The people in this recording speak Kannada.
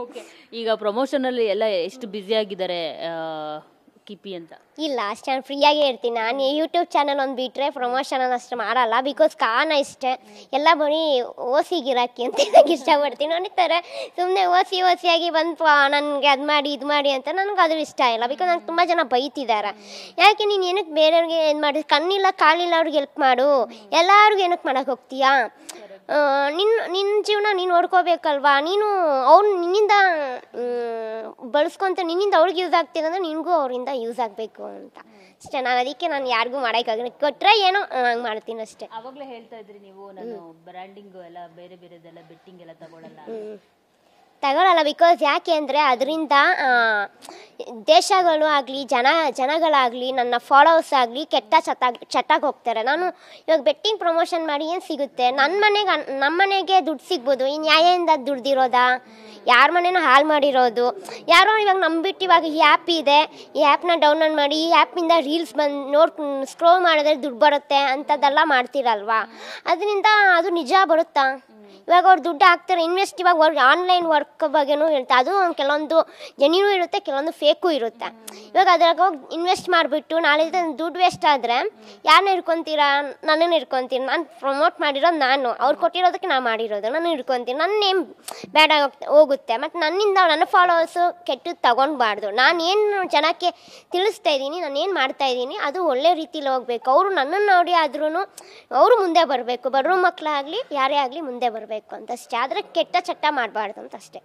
ಓಕೆ, ಈಗ ಪ್ರಮೋಷನಲ್ಲಿ ಎಲ್ಲ ಎಷ್ಟು ಬ್ಯುಸಿ ಆಗಿದ್ದಾರೆ ಕಿಪಿ ಅಂತ? ಇಲ್ಲ, ಅಷ್ಟು ನಾನು ಫ್ರೀಯಾಗೇ ಇರ್ತೀನಿ. ನಾನು ಯೂಟ್ಯೂಬ್ ಚಾನಲ್ ಒಂದು ಬಿಟ್ಟರೆ ಪ್ರಮೋಷನ್ ಅಷ್ಟು ಮಾಡಲ್ಲ. ಬಿಕಾಸ್ ಕಾರಣ ಇಷ್ಟೇ, ಎಲ್ಲ ಬರೀ ಓಸಿ ಗಿರಾಕಿ ಅಂತ ನನಗೆ ಇಷ್ಟಪಡ್ತೀನಿ. ಅನ್ನಿಸ್ತಾರೆ ಸುಮ್ಮನೆ ಓಸಿಯಾಗಿ ಬಂದು ನನಗೆ ಅದು ಮಾಡಿ ಇದು ಮಾಡಿ ಅಂತ. ನನಗೆ ಅದು ಇಷ್ಟ ಇಲ್ಲ. ಬಿಕಾಸ್ ನನಗೆ ತುಂಬ ಜನ ಬೈತಿದ್ದಾರೆ, ಯಾಕೆ ನೀನು ಏನಕ್ಕೆ ಬೇರೆಯವ್ರಿಗೆ ಏನು ಮಾಡಿ, ಕಣ್ಣಿಲ್ಲ ಕಾಲಿಲ್ಲ ಅವ್ರಿಗೆ ಹೆಲ್ಪ್ ಮಾಡು, ಎಲ್ಲರಿಗೂ ಏನಕ್ಕೆ ಮಾಡೋಕ್ಕೆ ಹೋಗ್ತೀಯಾ? ನಿನ್ನ ಜೀವನ ನೀನು ನೋಡ್ಕೋಬೇಕಲ್ವಾ? ನೀನು ಅವ್ರು ನಿನ್ನಿಂದ ಬಳಸ್ಕೊಂತ ನಿನ್ನಿಂದ ಅವ್ರಿಗೆ ಯೂಸ್ ಆಗ್ತಿಲ್ಲ ನಿನಗೂ ಅವರಿಂದ ಯೂಸ್ ಆಗಬೇಕು ಅಂತ ಅಷ್ಟೇ. ನಾನು ಅದಕ್ಕೆ ನಾನು ಯಾರಿಗೂ ಮಾಡೋಕ್ಕಾಗಲ್ಲ, ಕೊಟ್ಟರೆ ಏನೋ ಹಂಗೆ ಮಾಡ್ತೀನಿ ಅಷ್ಟೇ. ಅವಾಗಲೇ ಹೇಳ್ತಾ ಇದ್ರಿ ನೀವು, ನಾನು ಬ್ರ್ಯಾಂಡಿಂಗು ಎಲ್ಲ ಬೇರೆ ಬೇರೆದೆಲ್ಲ ಬೆಟ್ಟಿಂಗ್ ಎಲ್ಲ ತಗೊಳ್ಳಲ್ಲ. ಬಿಕಾಸ್ ಯಾಕೆ ಅಂದರೆ ಅದರಿಂದ ದೇಶಗಳು ಆಗಲಿ ಜನಗಳಾಗಲಿ ನನ್ನ ಫಾಲೋವರ್ಸ್ ಆಗಲಿ ಕೆಟ್ಟ ಚಟಾಗಿ ಹೋಗ್ತಾರೆ. ನಾನು ಇವಾಗ ಬೆಟ್ಟಿಂಗ್ ಪ್ರಮೋಷನ್ ಮಾಡಿ ಏನು ಸಿಗುತ್ತೆ? ನಮ್ಮ ಮನೆಗೆ ದುಡ್ಡು ಸಿಗ್ಬೋದು, ಈ ನ್ಯಾಯದಿಂದ ದುಡ್ದಿರೋದಾ? ಯಾರ ಮನೇನೂ ಹಾಳು ಮಾಡಿರೋದು ಯಾರೋ. ಇವಾಗ ನಂಬಿಟ್ಟು ಇವಾಗ ಈ ಆ್ಯಪ್ ಇದೆ, ಈ ಆ್ಯಪ್ನ ಡೌನ್ಲೋಡ್ ಮಾಡಿ ಈ ಆ್ಯಪಿಂದ ರೀಲ್ಸ್ ಸ್ಕ್ರೋಲ್ ಮಾಡಿದ್ರೆ ದುಡ್ಡು ಬರುತ್ತೆ ಅಂಥದ್ದೆಲ್ಲ ಮಾಡ್ತೀರಲ್ವಾ? ಅದರಿಂದ ಅದು ನಿಜ ಬರುತ್ತಾ? ಇವಾಗ ಅವ್ರು ದುಡ್ಡು ಹಾಕ್ತಾರೆ, ಇನ್ವೆಸ್ಟ್. ಇವಾಗ ಆನ್ಲೈನ್ ವರ್ಕ್ ಬಗ್ಗೆನೂ ಹೇಳ್ತಾರೆ, ಅದು ಕೆಲವೊಂದು ಜೆನ್ಯೂನು ಇರುತ್ತೆ, ಕೆಲವೊಂದು ಫೇಕು ಇರುತ್ತೆ. ಇವಾಗ ಅದ್ರಾಗ ಹೋಗಿ ಇನ್ವೆಸ್ಟ್ ಮಾಡಿಬಿಟ್ಟು ನಾಳೆ ದುಡ್ಡು ವೇಸ್ಟ್ ಆದರೆ ಯಾರನ್ನ ಇಟ್ಕೊತೀರಾ? ನನ್ನನ್ನು ಇಟ್ಕೊತೀನಿ. ನಾನು ಪ್ರಮೋಟ್ ಮಾಡಿರೋದು ನಾನು, ಅವ್ರು ಕೊಟ್ಟಿರೋದಕ್ಕೆ ನಾನು ಮಾಡಿರೋದು, ನಾನು ಇಟ್ಕೊತೀನಿ. ನನ್ನ ನೇಮ್ ಬೇಡ ಹೋಗುತ್ತೆ. ಮತ್ತು ನನ್ನಿಂದ ನನ್ನ ಫಾಲೋವರ್ಸು ಕೆಟ್ಟದ್ದು ತಗೊಳ್ಬಾರ್ದು. ನಾನು ಏನು ಜನಕ್ಕೆ ತಿಳಿಸ್ತಾ ಇದ್ದೀನಿ, ನಾನು ಏನು ಮಾಡ್ತಾಯಿದ್ದೀನಿ ಅದು ಒಳ್ಳೆ ರೀತಿಲಿ ಹೋಗ್ಬೇಕು. ಅವರು ನನ್ನನ್ನು ನೋಡಿ ಆದ್ರೂ ಅವರು ಮುಂದೆ ಬರಬೇಕು, ಬರೋ ಮಕ್ಕಳಾಗಲಿ ಯಾರೇ ಆಗಲಿ ಮುಂದೆ ಬರಬೇಕು ಅಂತಷ್ಟೇ. ಆದರೆ ಕೆಟ್ಟ ಚಟ್ಟ ಮಾಡಬಾರ್ದು ಅಂತ ಅಷ್ಟೇ.